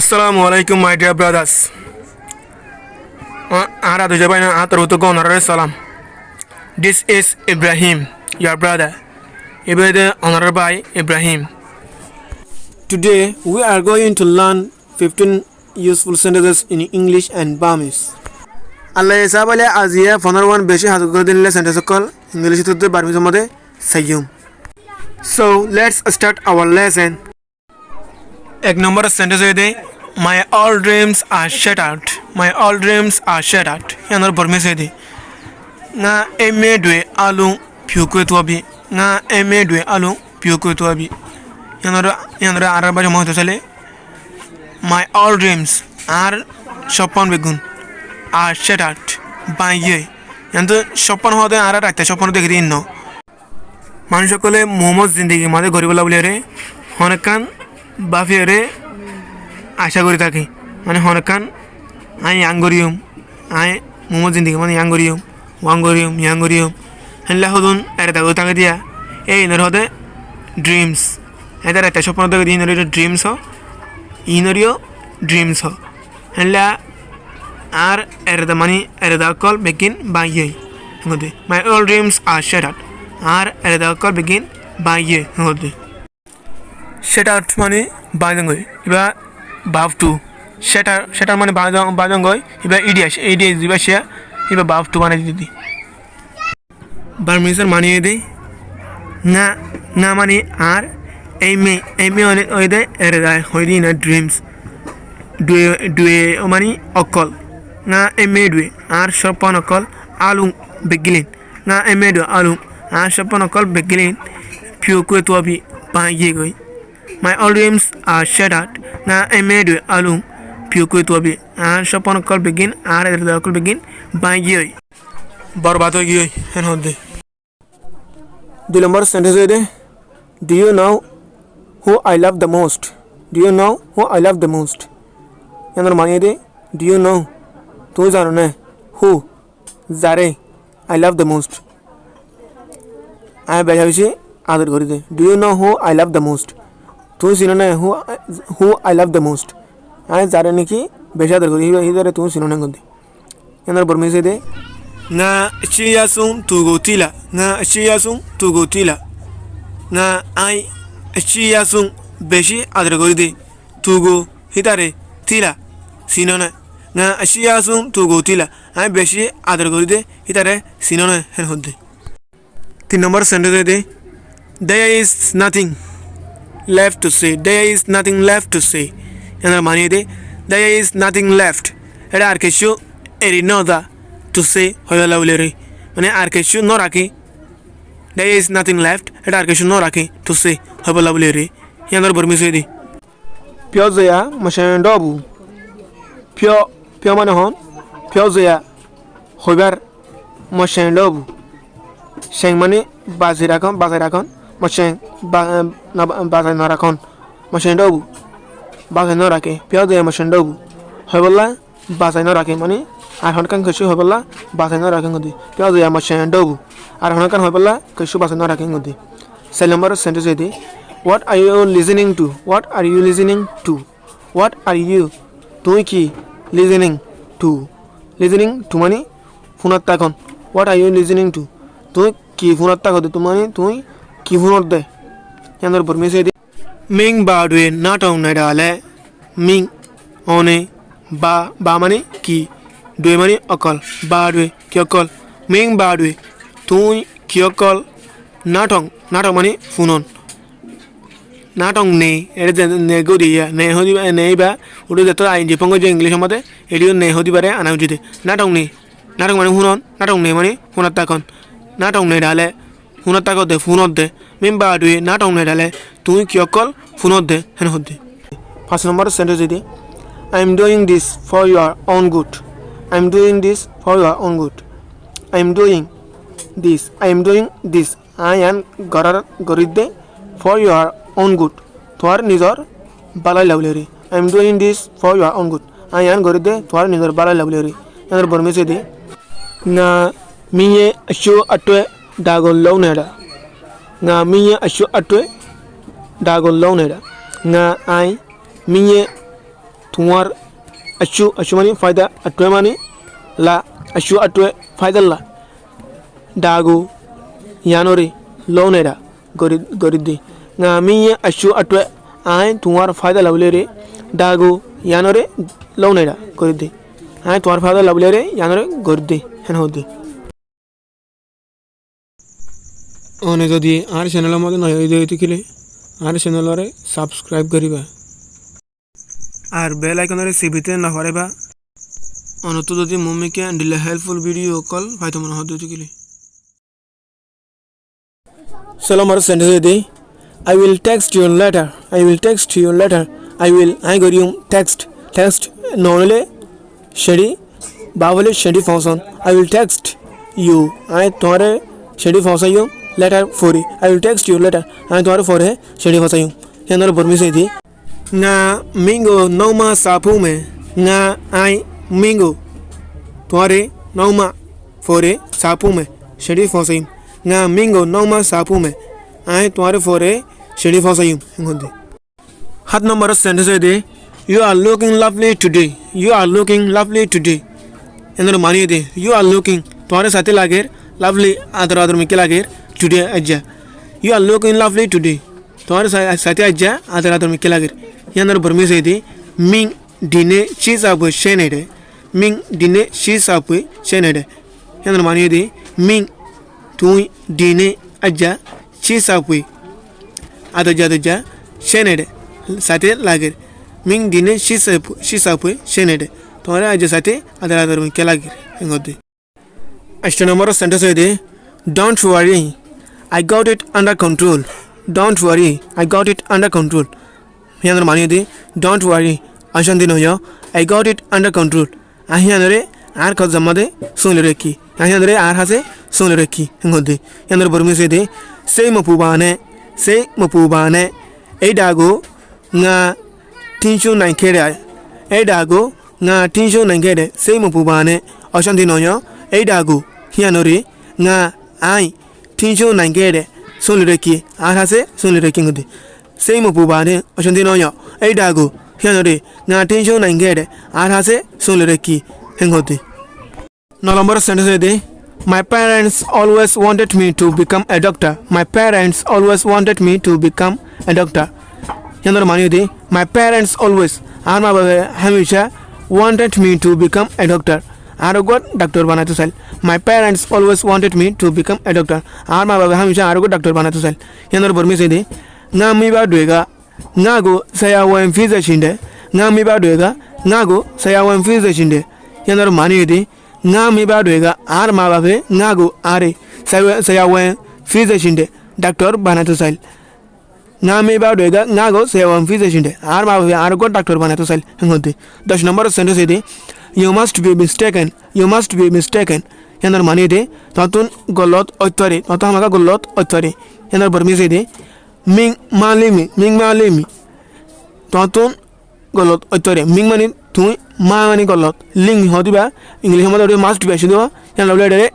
Assalamu alaikum, my dear brothers. Salam. This is Ibrahim, your brother. Honored by Ibrahim. Today we are going to learn 15 useful sentences in English and Burmese. Allah yasabale aziya fonorwan beshi hatukordin le sentence call English to the Burmese mode sayum. So let's start our lesson. एक number sentence है दे My all dreams are shattered. My all dreams are shattered. यानर बर्मेस है दे ना एमे द्वे आलू प्यूको तो अभी ना एमे द्वे आलू प्यूको तो अभी यानर आरब बाजू महत्व चले My all dreams are शपन बेगुन are shattered by ये यानर शपन होते आरा रखते शपन देख रही नो मानुष्य को ले मोहम्मद जिंदगी मादे गरीबला बोले रे हनकान বাফিয়ারে আশা করি থাকি মানে হনকান আই আঙ্গরিয়ম আই মোমো জিন্দিগি মানে ইয়াঙ্গরিয়ম হেনলা হদুন এরে দাগো তাকে দিয়া এই ইনর হদে ড্রিমস এদার একটা স্বপ্ন দেখে দিয়ে ইনরিও ড্রিমস হ হেনলা আর এরে দা মানে এরে দা কল বেগিন বাইয়ে হদে মাই অল ড্রিমস আর শেটার্ড আর এরে দা কল বেগিন বাইয়ে হদে Shattered money bajangoi iba bav to shatter money bajangoi iba idiash iba share iba bav to mane didi Burmese money de na money are aime on oide ereda hoidi na dreams due money okol na aime due ar shopon okol alung begilin na aime due alung ar shopon okol begilin pure ko to abi paye goi My all dreams are shattered. Na emedu alum piuku tuabi. And shopon call begin. And the call begin by you. Barbato you and hode. The number sentence. Do you know who I love the most? Do you know who I love the most? Yanar maniede. Do you know? Tu zarone. Who? Zare. I love the most. I behavior other goride. Do you know who I love the most? तू सिनो ना who I love the most आये ज़ारे ने की बेचारे को इधर तू सिनो ना गुंडी याना बर्मेसे दे ना चियासुं तू गोतीला ना आई चियासुं बेशी आदर कोई दे तू गो हितारे तीला सिनो ना चियासुं तू गोतीला आये बेशी आदर कोई दे हितारे सिनो ना है होते 3 number sentence they there is nothing left to say. There is nothing left to say. याना मानिए दे there is nothing left. एड़ा आर्केशु एरिनोदा to say होया लावले रे माने आर्केशु नो राके there is nothing left. एड़ा आर्केशु नो राके to say होया लावले रे याना बर्मेसे दे प्योजया मशेंडोबु प्यो माने होन प्योजया होबार मशेंडोबु शेंग माने बाजिराकन Machine bazai narakon machine dobu bazai narake piado ya machine dobu hobola bazai narake mani ar honkan keshu hobola bazai narake ngodi piado ya machine dobu ar honkan hobola keshu bazai narake ngodi cell number sentence edi what are you listening to what are you listening to tui ki listening to mani phunat takon what are you listening to tui ki phunat takode tumani tui की हुनर दे यानर बर्मेसे दे Ming बाडवे naught on डाले Ming ओने बा माने की डवे माने अकल बाडवे की अकल मिंग बाडवे तू की अकल नाटों माने फुनन नाटों ने एरे ने गोदिया ने होदी ने बा उडो जतो आई जेपंग जे इंग्लिश मते एडियो ने होदी बारे आना उजिते नाटों माने फुनन नाटों ने माने फुनता कन नाटों ने डाले हुनत ताको दे फुनत दे मेम्बा दुए नाटों ने डाले तू क्यों कल फुनत दे है न होते 5 number sentence they I am doing this for your own good I am doing this for your own good I am doing this I am goridde for your own good তোর নিজর বালাই লাগলে রে I am doing this for your own good I am goridde তোর নিজর বালাই লাগলে রে यार बर्मेसे दे ना मिये अशो अटवे Dagon Lonera. Nga miye ashu atwe Dagon Lonera. Nga ai miye তোমার আশু আশু মানে ফায়দা আটুয়ে মানে লা আশু আটুয়ে ফায়দা লা dago yanore lonera goridi ngami asu atwe ai tumar fayda labule re dago yanore lonera goridi ai tumar fayda labule re yanore goridi hen hodi one jodi ar channel mode noy hoyte kile ar channel re subscribe kariba আর bell আইকনের সিবিতে না পারেবা অনত যদি মম্মিকে দিলে helpful video call ভাই তোমরা হতে কিলে Salam or send I will text you later. I will text you later. I got you text normally shady babale shady function. I will text you. I thought shady function you later for it. I will text you later. I thought for a shady function you. Yanor Burmese na mingo noma sapume na I mingo thought noma for a sapume shady function. nga mingo noma sapume ai tware fore shedi fasayum ngode hat number sentence de you are looking lovely today you are looking lovely today enor mani de you are looking tware sate lager lovely adar mike lager today ajja you are looking lovely today tware sate ajja adar mike lager enor Burmese de ming dine cheese abu shenede ming dine cheese abu shenede enor mani de ming তুই দিনে আজ্জা চিসাপুই আদজা সেনেডে সাথে লাগের Ming দিনে চিসাপুই সেনেডে তোমার আজ্জা সাথে আদার মিকে লাগের এঙ্গদে 8 নম্বর sentence হয়ে দে don't worry I got it under control don't worry I got it under control হিয়ানোর মানিয়ে দে ডোন্ট ওয়ারি অশান্তি নয় I got it under control আহিয়ানরে আর কত জমাদে শুনলে রেখি আহিয়ানরে আর হাসে শুনলে রেখি ngode yanor Burmese de sei mapubane ei dago nga tinshu nai khere ei dago nga tinshu nai khere sei mapubane oshanti noyo ei dago yanore nga ai tinshu nai khere শুনলে রেখি আর হাসে শুনলে রেখি ngode sei mapubane oshanti noyo ei dago yanore nga tinshu nai khere আর হাসে শুনলে রেখি ngode 9 number sentence de My parents always wanted me to become a doctor. My parents always wanted me to become a doctor. Yanor mani de my parents always arma babe hamisha wanted me to become a doctor. Arogot doctor banate sal. My parents always wanted me to become a doctor. Arma babe hamisha arogot doctor banate sal. Yanor Burmese de ngami ba duega ngago saya wan physician de ngami ba duega ngago saya wan physician de. Yanor mani de nga mi ba doega ar ma babe nga go are saya wen physician de doctor banato sal nga mi ba doega nga go saya wen physician de ar ma babe ar go doctor banato sal ngode 10 number sentence de you must be mistaken yanor mani de tatun golot ottore tata amaga golot ottore yanor Burmese de ming malimi tatun golot ottore ming mani তুই মা মানে গলত link হদিবা English মধ্যে must be আসি দেওয়া জান লাভলে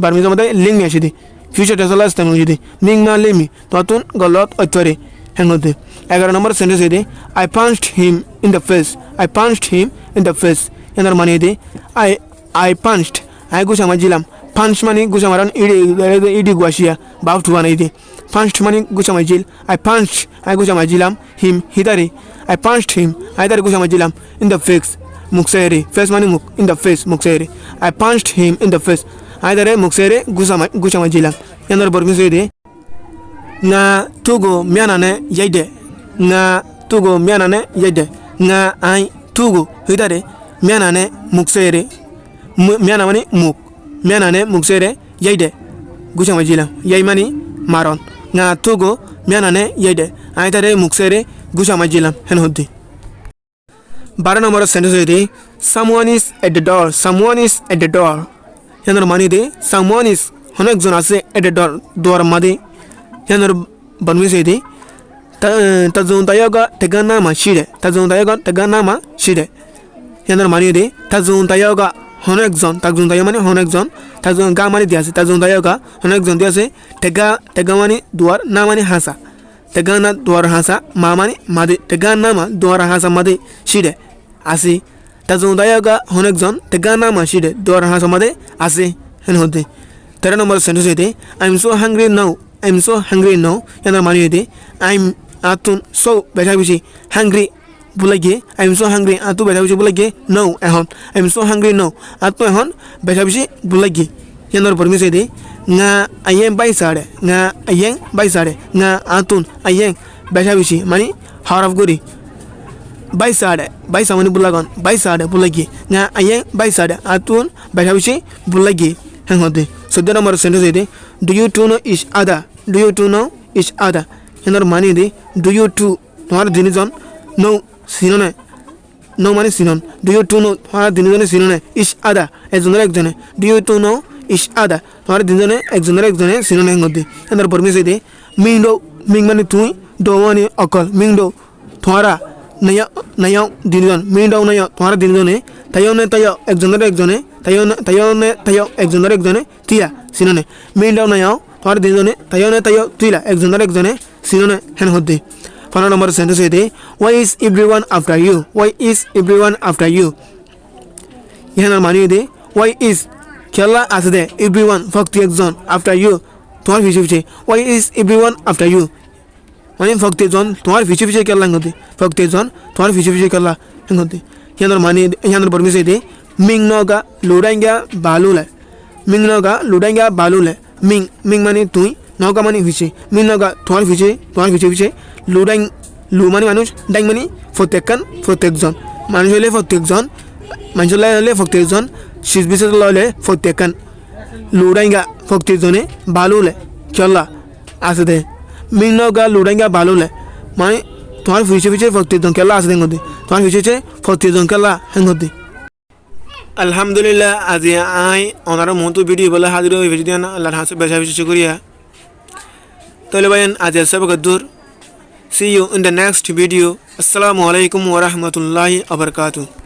Burmese মধ্যে link আসি দি ফিউচার টেসলা আসতে আমি যদি মিং মা লেমি ততুন গলত অত্তরে হ্যাঙ্গতে 11 নম্বর সেন্টেন্স দে I punched him in the face এনার মানে দে আই পাঞ্চড আই গুছা মাজিলাম পাঞ্চ মানে গুছা মারান ইডি গুয়াশিয়া বাউট বানাই দে পাঞ্চড মানে গুছা মাজিল আই গুছা মাজিলাম হিম হিদারে I punched him. I thought gusa majilam in the face. Muksere. Face mani muk. In the face. Muksere. I punched him in the face. I thought muksere gusa majilam. Yanor Burmese de. Nga tugo mianane yaide. Nga tugo mianane yaide. Nga ai tugo. Hidare mianane muksere. Miana mani muk. Mianane muksere yaide. Gusa majilam. Yai mani maron. Nga tugo mianane yaide. I thought muksere গুছা মাজিলাম হেন হদ্দি 12 নম্বর sentence হয়ে দে someone is at the door হেনর money they someone is অনেকজন আছে at the door দোয়ার মাদে হেনর Burmese দে তাজুন তায়োগা তেগানা মা শিরে হেনর মানি দে তাজুন তায়োগা অনেকজন তাজুন তায়ো মানে অনেকজন তাজুন গা মানে দিয়াছে তাজুন তায়োগা অনেকজন দিয়াছে তেগা মানে দুয়ার না মানে হাসা tegana duar hasa mamani made tegana ma duar hasa made shide আছে তা জোদায়গা হনেকজন তে গানা মাসিদে দোয়ার হাস আমাদের আছে হেন হতে 13 নম্বর সেন্টেন্স হইতে I am so hungry now I am so hungry নাও এনার মানে হইতে আই এম আতুন সো বেশা বেশি হাংরি বলে গিয়ে আই এম সো হাংরি আতু বেশা বেশি বলে গিয়ে নাও এখন I am so hungry now আতু এখন বেশা বেশি বলে গিয়ে এনার পরমিশ হইতে nga ayeng bai sare nga ayeng bai sare nga atun ayeng বেশা বেশি মানে হাওয়ার অফ করি bai samani bulagon bai sade bulagi nga ayeng bai sade atun বেশা বেশি bulagi hang hode 14 নম্বর সেন্টেন্স হইতে do you two know each other do you two know each other এনার মানে দি do you two তোমার তিনজন know সিনোনে know মানে সিনোন do you two know তোমার তিনজনে সিনোনে each other একজনের একজনে do you two know each other তোমার তিনজনে একজনের সিনোনে hang hode এনার পরমিশ হইতে ming do ming মানে তুই do মানে অকল ming do তোমারা নায়াও তিনজন মিং দাও নায়াও তোমার তিনজনে তাইও একজনের একজনে তিয়া সিনোনে মিং দাও নায়াও তোমার তিনজনে তাইও তুইলা একজনে সিনোনে হেন হতে 15 নম্বর সেন্টেন্স হইতে why is everyone after you ইহানার মানে হইতে why is খেলা আছে দে everyone ফক্ত একজন after you তোমার পিছে why is everyone after you মানে ফক্তেজন তোমার পিছে কেলা হতে ফক্তেজন তোমার পিছে কেলা হতে ইয়ানোর মানে ইয়ানোর পরমিশ হইতে মিং নগা লুডাইঙ্গা বালুলে মিং মানে তুই নগা মানে পিছে মিং নগা তোমার পিছে লুডাইং লু মানে মানুষ ডাইং মানে প্রত্যেকজন মানুষ হলে প্রত্যেকজন শিশ বিশেষ ললে প্রত্যেকন লুডাইঙ্গা ফক্তেজনে বালুলে কেলা আছে দে মিংনগা লুডাইঙ্গা বালুলে মানে তোমার পিছে প্রত্যেকজন কেলা আছে দেঙ্গতে তোমার পিছে প্রত্যেকজন কেলা হেঙ্গতে আলহামদুলিল্লাহ আজি আই ওনার মতো ভিডিও বলে হাজির হয়ে ভিডিও দিয়ান আল্লাহর হাসে বেশা বেশি করিয়া তাহলে ভাইন আজ সবক দূর see you in the next video assalamu alaikum wa rahmatullahi wa barakatuh